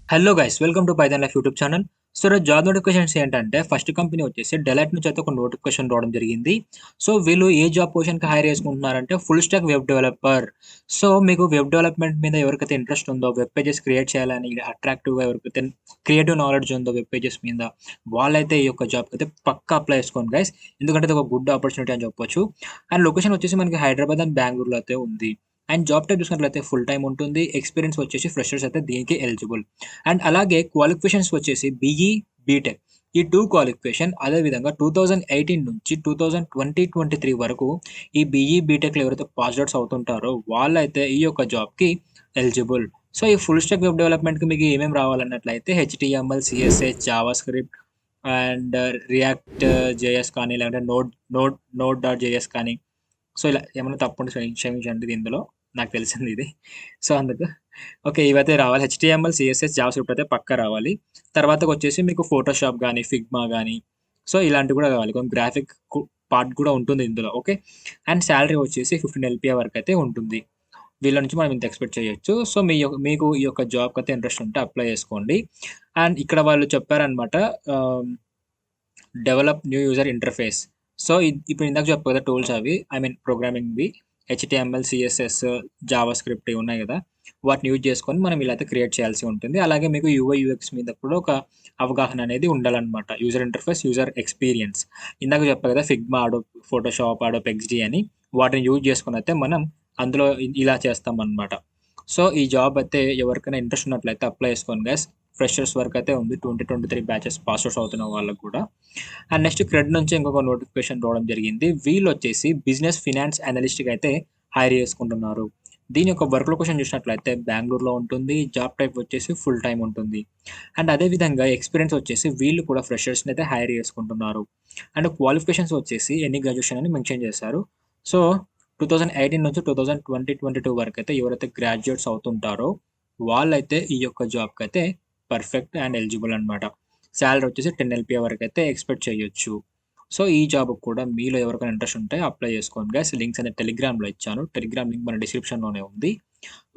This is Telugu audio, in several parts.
Hello guys, welcome to Python Life YouTube channel. So job notifications ఏంటంటే ఫస్ట్ కంపెనీ వచ్చేసి డెలైట్ నుంచి అయితే ఒక నోటిఫికేషన్ రావడం జరిగింది. సో వీళ్ళు ఏ జాబ్ పొజిషన్కి హైర్ చేసుకుంటున్నారంటే full stack web developer. So మీకు వెబ్ డెవలప్మెంట్ మీద ఎవరికైతే ఇంట్రెస్ట్ ఉందో, వెబ్ పేజెస్ క్రియేట్ చేయాలని అట్రాక్టివ్గా ఎవరికైతే క్రియేటివ్ నాలెడ్జ్ ఉందో వెబ్ పేజెస్ మీద, వాళ్ళైతే ఈ యొక్క జాబ్కి అయితే పక్కా అప్లై చేసుకోండి గైస్. ఎందుకంటే ఇది ఒక గుడ్ ఆపర్చునిటీ అని చెప్పొచ్చు. అండ్ లొకేషన్ వచ్చేసి మనకి హైదరాబాద్ అండ్ బెంగళూరులో అయితే ఉంది. అండ్ జాబ్ టైప్ చూసినట్లయితే ఫుల్ టైం ఉంటుంది. ఎక్స్పీరియన్స్ వచ్చేసి ఫ్రెషర్స్ అయితే దీనికి ఎలిజిబుల్. అండ్ అలాగే క్వాలిఫికేషన్స్ వచ్చేసి బీఈ, బీటెక్, ఈ 2 క్వాలిఫికేషన్. అదేవిధంగా 2018 నుంచి 2023 వరకు ఈ బీఈ, బీటెక్‌లో ఎవరైతే పాస్డ్ ఔట్స్ అవుతుంటారో వాళ్ళైతే ఈ యొక్క జాబ్‌కి ఎలిజిబుల్. సో ఈ ఫుల్ స్టాక్ వెబ్ డెవలప్‌మెంట్‌కి మీకు ఏమేమి రావాలన్నట్లయితే HTML, CSS, JavaScript and React JS కానీ, లేదంటే నోడ్ డాట్ జేఎస్ కానీ. సో ఇలా ఏమైనా తప్పుంటే క్షమించండి ఇందులో. నాకు తెలిసింది ఇది. సో అందుకు ఓకే. ఇవైతే రావాలి. హెచ్‌టీఎంఎల్, సీఎస్ఎస్, జావాస్క్రిప్ట్ అయితే పక్కా రావాలి. తర్వాతకొచ్చేసి మీకు ఫోటోషాప్ గానీ, ఫిగ్మా గానీ, సో ఇలాంటివి కూడా కావాలి. కొంచెం గ్రాఫిక్ పార్ట్ కూడా ఉంటుంది ఇందులో. ఓకే. అండ్ సాలరీ వచ్చేసి 15 ఎల్‌పిఏ వరకైతే ఉంటుంది. వీళ్ళ నుంచి మనం ఇంత ఎక్స్‌పెక్ట్ చేయొచ్చు. సో మీకు ఈ యొక్క జాబ్‌కైతే ఇంట్రెస్ట్ ఉంటే అప్లై చేసుకోండి. అండ్ ఇక్కడ వాళ్ళు చెప్పారనమాట, ah, develop new user interface. So ఇప్పుడు ఇందాక చెప్పా కదా టూల్స్ అవి. ఐ మీన్ ప్రోగ్రామింగ్‌వి. హెచ్‌టీఎంఎల్, సీఎస్ఎస్, జావాస్క్రిప్ట్ ఇవి ఉన్నాయి కదా! వాటిని యూజ్ చేసుకొని మనం ఇలా అయితే క్రియేట్ చేయాల్సి ఉంటుంది. అలాగే మీకు యూఐ, యూఎక్స్ మీద కూడా ఒక అవగాహన అనేది ఉండాలనమాట. User interface, user experience. ఇందాక చెప్పా కదా Figma, Adobe Photoshop, Adobe XD అని. వాటిని యూజ్ చేసుకొని అయితే మనం అందులో ఇలా చేస్తామనమాట. సో ఈ జాబ్ అయితే ఎవరికైనా ఇంట్రెస్ట్ ఉన్నట్లయితే అప్లై చేసుకోండి గైస్. ఫ్రెషర్స్ వరకైతే ఉంది. 2023 బ్యాచెస్ పాస్ ఔట్స్ అవుతున్న వాళ్ళకి కూడా. అండ్ నెక్స్ట్ క్రెడ్ నుంచి ఇంకొక నోటిఫికేషన్ రావడం జరిగింది. వీళ్ళొచ్చేసి బిజినెస్ ఫినాన్స్ అనలిస్ట్‌గా అయితే హైర్ చేసుకుంటున్నారు. దీని యొక్క వర్క్ లొకేషన్ చూసినట్లయితే బెంగుళూరులో ఉంటుంది. జాబ్ టైప్ వచ్చేసి ఫుల్ టైమ్ ఉంటుంది. అండ్ అదే విధంగా ఎక్స్‌పీరియన్స్ వచ్చేసి వీళ్ళు కూడా ఫ్రెషర్స్‌ని అయితే హైర్ చేసుకుంటున్నారు. అండ్ క్వాలిఫికేషన్స్ వచ్చేసి ఎనీ గ్రాడ్యుయేషన్ అని మెన్షన్ చేశారు. సో 2018 నుంచి 2022 వరకైతే ఎవరైతే గ్రాడ్యుయేట్స్ అవుతుంటారో వాళ్ళైతే ఈ యొక్క జాబ్‌కైతే పర్ఫెక్ట్ అండ్ ఎలిజిబుల్ అనమాట. సాలరీ వచ్చేసి 10 ఎల్‌పిఏ వరకైతే ఎక్స్‌పెక్ట్ చేయొచ్చు. సో ఈ జాబ్‌కి కూడా మీలో ఎవరికైనా ఇంట్రెస్ట్ ఉంటే అప్లై చేసుకోండి గైస్. లింక్స్ అనేది టెలిగ్రామ్‌లో ఇచ్చాను. టెలిగ్రామ్ లింక్ మన డిస్క్రిప్షన్‌లోనే ఉంది.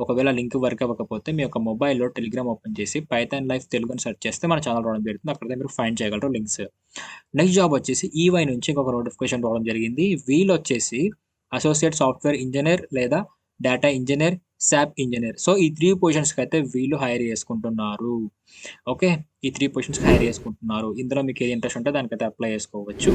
ఒకవేళ లింక్ వర్క్ అవ్వకపోతే మీ యొక్క మొబైల్‌లో టెలిగ్రామ్ ఓపెన్ చేసి పైథాన్ లైఫ్ తెలుగు అని సెర్చ్ చేస్తే మన ఛానల్ రావడం జరుగుతుంది. అక్కడైతే మీరు ఫైండ్ చేయగలరు లింక్స్. నెక్స్ట్ జాబ్ వచ్చేసి ఈవై నుంచి ఇంకొక నోటిఫికేషన్ రావడం జరిగింది. వీళ్ళొచ్చేసి అసోసియేట్ సాఫ్ట్‌వేర్ ఇంజినీర్ లేదా డేటా ఇంజినీర్, సాప్ ఇంజినీర్. సో ఈ 3 పొజిషన్స్‌కి అయితే వీళ్ళు హైర్ చేసుకుంటున్నారు. ఓకే. ఈ 3 పొజిషన్స్‌కి హైర్ చేసుకుంటున్నారు. ఇందులో మీకు ఏది ఇంట్రెస్ట్ ఉంటే దానికైతే అప్లై చేసుకోవచ్చు.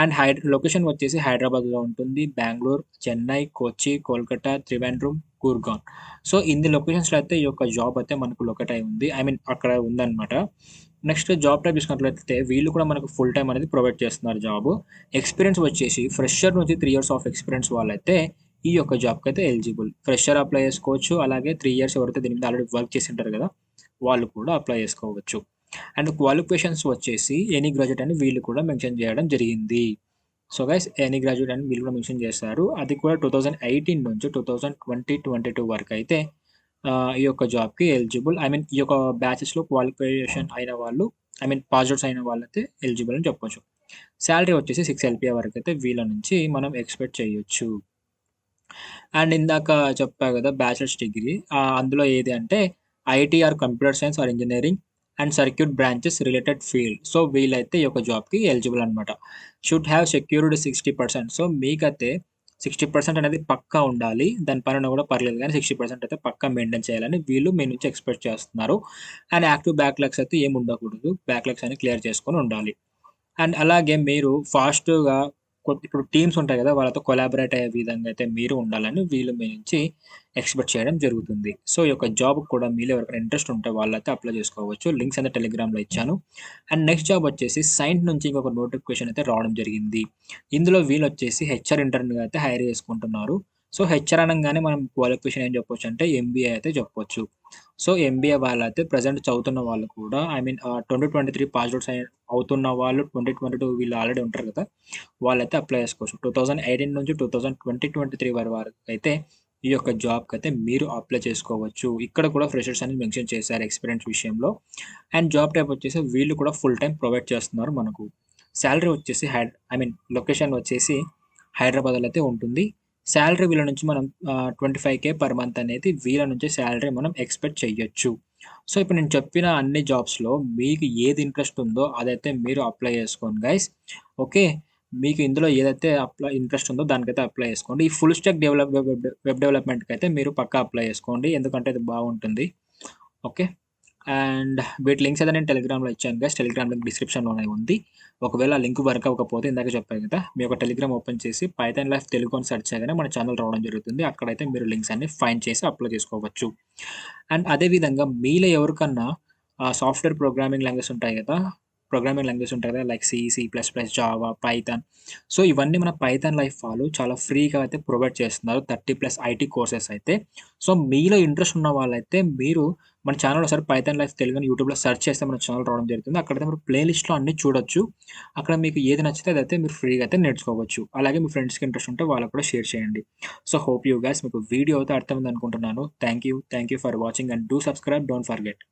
అండ్ లొకేషన్ వచ్చేసి హైదరాబాద్‌లో ఉంటుంది. బెంగుళూరు, చెన్నై, కొచ్చి, కోల్కతా, త్రివేంద్రం, గుర్గాన్. సో ఇన్ని లొకేషన్స్‌లో అయితే ఈ యొక్క జాబ్ అయితే మనకు లొకేట్ అయి ఉంది. ఐ మీన్ అక్కడ ఉందన్నమాట. నెక్స్ట్ జాబ్ టైప్ చూసుకున్నట్లయితే వీళ్ళు కూడా మనకు ఫుల్ టైమ్ అనేది ప్రొవైడ్ చేస్తున్నారు జాబ్. ఎక్స్‌పీరియన్స్ వచ్చేసి ఫ్రెషర్ నుంచి 3 ఇయర్స్ ఆఫ్ ఎక్స్‌పీరియన్స్ వాళ్ళైతే ఈ యొక్క జాబ్‌కి అయితే ఎలిజిబుల్. ఫ్రెషర్ అప్లై చేసుకోవచ్చు. అలాగే 3 ఇయర్స్ ఎవరైతే దీని మీద ఆల్రెడీ వర్క్ చేసింటారు కదా! వాళ్ళు కూడా అప్లై చేసుకోవచ్చు. అండ్ క్వాలిఫికేషన్స్ వచ్చేసి ఎనీ గ్రాడ్యుయేట్ అని వీళ్ళు కూడా మెన్షన్ చేయడం జరిగింది. సో గైస్, ఎనీ గ్రాడ్యుయేట్ అని వీళ్ళు కూడా మెన్షన్ చేశారు. అది కూడా 2018 నుంచి 2022 వరకైతే ఈ యొక్క జాబ్‌కి ఎలిజిబుల్. ఐ మీన్ ఈ యొక్క బ్యాచెస్‌లో క్వాలిఫికేషన్ అయిన వాళ్ళు, ఐ మీన్ పాస్ ఔట్స్ అయిన వాళ్ళైతే ఎలిజిబుల్ అని చెప్పొచ్చు. సాలరీ వచ్చేసి 6 ఎల్‌పిఏ వరకైతే వీళ్ళ నుంచి మనం ఎక్స్‌పెక్ట్ చేయొచ్చు. అండ్ ఇందాక చెప్పా కదా బ్యాచిలర్స్ డిగ్రీ, అందులో ఏది అంటే IT or computer science or engineering and circuit branches related field. So వీళ్ళైతే ఈ యొక్క జాబ్‌కి ఎలిజిబుల్ అనమాట. Should have secured 60%. సో మీకైతే 60% అనేది పక్కా ఉండాలి. దాని పైన కూడా పర్లేదు గానీ 60% అయితే పక్కా మెయింటైన్ చేయాలని వీళ్ళు మీ నుంచి ఎక్స్‌పెక్ట్ చేస్తున్నారు. అండ్ యాక్టివ్ బ్యాక్‌లాగ్స్ అయితే ఏమి ఉండకూడదు. బ్యాక్‌లాగ్స్ అన్ని క్లియర్ చేసుకొని ఉండాలి. అండ్ అలాగే మీరు ఫాస్ట్‌గా ఇప్పుడు టీమ్స్ ఉంటాయి కదా! వాళ్ళతో కొలాబరేట్ అయ్యే విధంగా అయితే మీరు ఉండాలని వీళ్ళు మీ నుంచి ఎక్స్‌పెక్ట్ చేయడం జరుగుతుంది. సో ఈ యొక్క జాబ్‌కి కూడా మీలో ఎవరికైనా ఇంట్రెస్ట్ ఉంటే వాళ్ళైతే అప్లై చేసుకోవచ్చు. లింక్స్ అనేది టెలిగ్రామ్‌లో ఇచ్చాను. అండ్ నెక్స్ట్ జాబ్ వచ్చేసి సైంట్ నుంచి ఇంకొక నోటిఫికేషన్ అయితే రావడం జరిగింది. ఇందులో వీళ్ళొచ్చేసి హెచ్ఆర్ ఇంటర్న్‌గా అయితే హైర్ చేసుకుంటున్నారు. సో హెచ్ఆర్ అనంగానే మనం క్వాలిఫికేషన్ ఏం చెప్పొచ్చు అంటే ఎంబీఏ అయితే చెప్పొచ్చు. సో ఎంబీఏ వాళ్ళైతే ప్రెజెంట్ చదువుతున్న వాళ్ళు కూడా, ఐ మీన్ 2023 పాస్డ్ ఔట్స్ అవుతున్న వాళ్ళు 2022 వీళ్ళు ఆల్రెడీ ఉంటారు కదా! వాళ్ళైతే అప్లై చేసుకోవచ్చు. 2018 నుంచి 2023 వరకైతే ఈ యొక్క జాబ్‌కైతే మీరు అప్లై చేసుకోవచ్చు. ఇక్కడ కూడా ఫ్రెషర్స్ అని మెన్షన్ చేశారు ఎక్స్‌పీరియన్స్ విషయంలో. అండ్ జాబ్ టైప్ వచ్చేసి వీళ్ళు కూడా ఫుల్ టైమ్ ప్రొవైడ్ చేస్తున్నారు మనకు. సాలరీ వచ్చేసి ఐ మీన్ లొకేషన్ వచ్చేసి హైదరాబాద్‌లో అయితే ఉంటుంది. సాలరీ వీళ్ళ నుంచి మనం 25,000 పర్ మంత్ అనేది వీళ్ళ నుంచి సాలరీ మనం ఎక్స్‌పెక్ట్ చేయొచ్చు. సో, ఇప్పుడు నేను చెప్పిన అన్ని జాబ్స్‌లో మీకు ఏది ఇంట్రెస్ట్ ఉందో అదైతే మీరు అప్లై చేసుకోండి గైస్. ఓకే. మీకు ఇందులో ఏదైతే ఇంట్రెస్ట్ ఉందో దానికైతే అప్లై చేసుకోండి. ఈ ఫుల్ స్టాక్ వెబ్ డెవలప్‌మెంట్‌కైతే మీరు పక్కా అప్లై చేసుకోండి. ఎందుకంటే అది బాగుంటుంది. ఓకే. అండ్ వీటి లింక్స్ అయితే నేను టెలిగ్రామ్‌లో ఇచ్చాను గైస్. టెలిగ్రామ్ లింక్ డిస్క్రిప్షన్‌లోనే ఉంది. ఒకవేళ ఆ లింక్ వర్క్ అవ్వకపోతే ఇందాక చెప్పాను కదా! మీ యొక్క టెలిగ్రామ్ ఓపెన్ చేసి పైథాన్ లైఫ్ తెలుగు అని సెర్చ్ చేయగానే మన ఛానెల్ రావడం జరుగుతుంది. అక్కడైతే మీరు లింక్స్ అన్ని ఫైండ్ చేసి అప్లై చేసుకోవచ్చు. అండ్ అదే విధంగా మీలో ఎవరికన్నా సాఫ్ట్‌వేర్ ప్రోగ్రామింగ్ లాంగ్వేజెస్ ఉంటాయి కదా! Like C, C plus plus, Java, Python. So, ఇవన్నీ మన పైథాన్ లైఫ్ వాళ్ళు చాలా ఫ్రీగా అయితే ప్రొవైడ్ చేస్తున్నారు. 30+ ఐటీ కోర్సెస్ అయితే. సో, మీలో ఇంట్రెస్ట్ ఉన్న వాళ్ళైతే మీరు మన ఛానెల్ ఒకసారి పైథాన్ లైఫ్ తెలుగు అని యూట్యూబ్‌లో సెర్చ్ చేస్తే మన ఛానెల్ రావడం జరుగుతుంది. అక్కడైతే మీరు ప్లే లిస్ట్‌లో అన్నీ చూడొచ్చు. అక్కడ మీకు ఏది నచ్చితే అదైతే మీరు ఫ్రీగా అయితే నేర్చుకోవచ్చు. అలాగే మీ ఫ్రెండ్స్‌కి ఇంట్రెస్ట్ ఉంటే వాళ్ళకి కూడా షేర్ చేయండి. సో, హోప్ యూ గైస్ మీకు వీడియో అయితే అర్థమైంది అనుకుంటున్నాను. Thank you for watching and do subscribe. Don't forget.